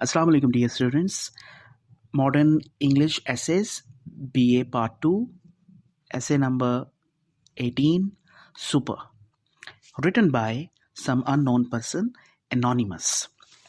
Assalamu alaikum, dear students. Modern English Essays, BA Part 2, Essay number 18, Super. Written by some unknown person, Anonymous.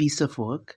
piece of work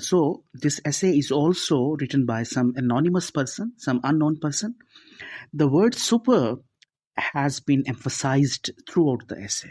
So this essay is also written by some anonymous person, some unknown person. The word super has been emphasized throughout the essay.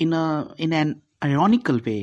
in an ironical way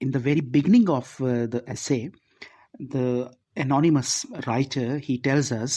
in the very beginning of the essay, the anonymous writer, he tells us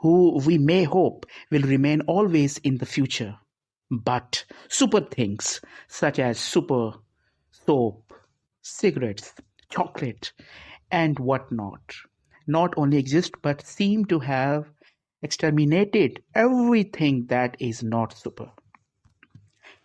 who we may hope will remain always in the future. But super things such as super soap, cigarettes, chocolate, and whatnot not only exist but seem to have exterminated everything that is not super.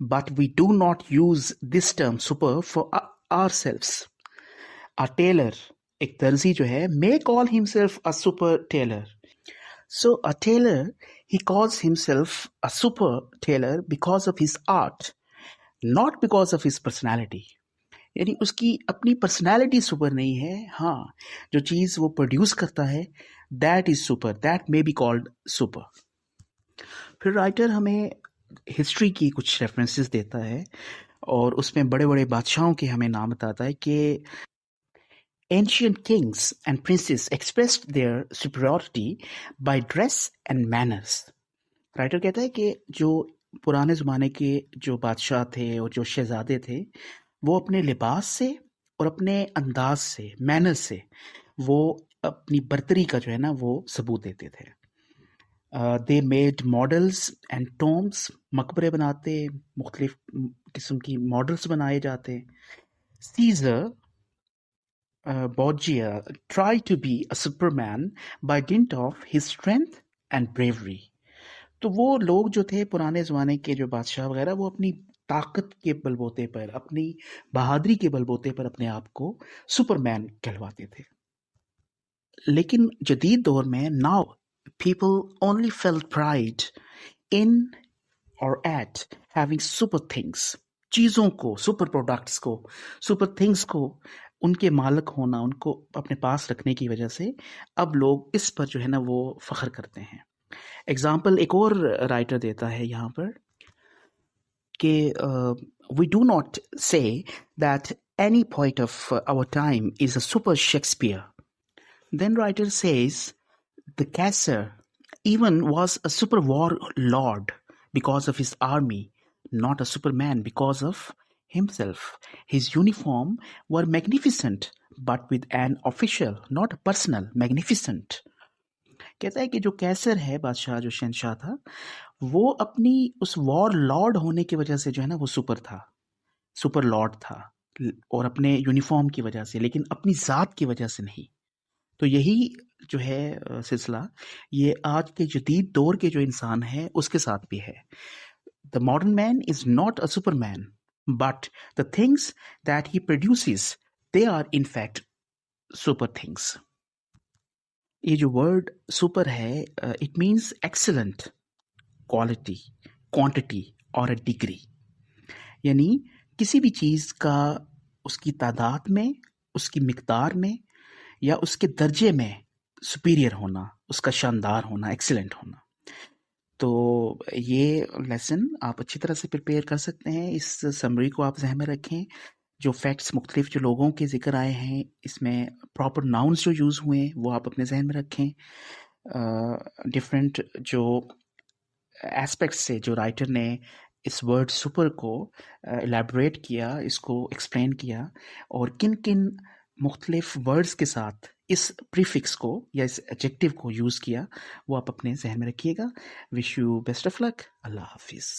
but we do not use this term super for ourselves. A tailor, ایک درزی جو ہے, may call himself a super tailor. So a tailor, he calls himself a super tailor because of his art, not because of his personality. یعنی اس کی اپنی personality super نہیں ہے, ہاں جو چیز وہ پروڈیوس کرتا ہے that is super, that may be called super. پھر رائٹر ہمیں ہسٹری کی کچھ ریفرنسز دیتا ہے اور اس میں بڑے بڑے بادشاہوں کے ہمیں نام بتاتا ہے کہ ancient kings and princes expressed their superiority by dress and manners. Writer کہتا ہے کہ جو پرانے زمانے کے جو بادشاہ تھے اور جو شہزادے تھے وہ اپنے لباس سے اور اپنے انداز سے, مینر سے, وہ اپنی برتری کا جو ہے نا وہ ثبوت دیتے تھے. They made models and tombs, مقبرے بناتے, مختلف قسم کی ماڈلس بنائے جاتے. Caesar Borgia try to be a super man by dint of his strength and bravery. تو وہ لوگ جو تھے پرانے زمانے کے جو بادشاہ وغیرہ, وہ اپنی طاقت کے بل بوتے پر, اپنی بہادری کے بل بوتے پر اپنے آپ کو سپر مین کہلواتے تھے. لیکن جدید دور میں now people only felt pride in اور ایٹ ہیونگ سپر تھنگس, چیزوں کو, سپر پروڈکٹس کو, سپر تھنگس کو ان کے مالک ہونا, ان کو اپنے پاس رکھنے کی وجہ سے اب لوگ اس پر جو ہے نا وہ فخر کرتے ہیں. ایگزامپل ایک اور رائٹر دیتا ہے یہاں پر کہ we do not say that any poet of our time is a super Shakespeare. Then writer says the Caesar even was a super warlord because of his army, not a superman because of himself. His uniform were magnificent, but with an official, not a personal, magnificent. کہتا ہے کہ جو کیسر ہے بادشاہ, جو شہنشاہ تھا, وہ اپنی اس وار لارڈ ہونے کی وجہ سے جو ہے نا وہ سپر تھا, سپر لارڈ تھا, اور اپنے یونیفارم کی وجہ سے, لیکن اپنی ذات کی وجہ سے نہیں. تو یہی جو ہے سلسلہ یہ آج کے جدید دور کے جو انسان ہے اس کے ساتھ بھی ہے. The modern man is not a super man, but the things that he produces they are in fact super things. یہ جو ورڈ سپر ہے, it means excellent, quality, quantity اور اے ڈگری. یعنی کسی بھی چیز کا اس کی تعداد میں, اس کی مقدار میں یا اس کے درجے میں سپیریئر ہونا, اس کا شاندار ہونا, ایکسلنٹ ہونا. تو یہ لیسن آپ اچھی طرح سے پریپیئر کر سکتے ہیں. اس سمری کو آپ ذہن میں رکھیں. جو فیکٹس مختلف جو لوگوں کے ذکر آئے ہیں, اس میں پراپر ناؤنس جو یوز ہوئے ہیں وہ آپ اپنے ذہن میں رکھیں. ڈفرینٹ جو ایسپیکٹس سے جو رائٹر نے اس ورڈ سپر کو الیبوریٹ کیا, اس کو ایکسپلین کیا, اور کن کن مختلف ورڈز کے ساتھ اس پریفکس کو یا اس ایڈجیکٹیو کو یوز کیا, وہ آپ اپنے ذہن میں رکھیے گا. وش یو بیسٹ آف لک. اللہ حافظ.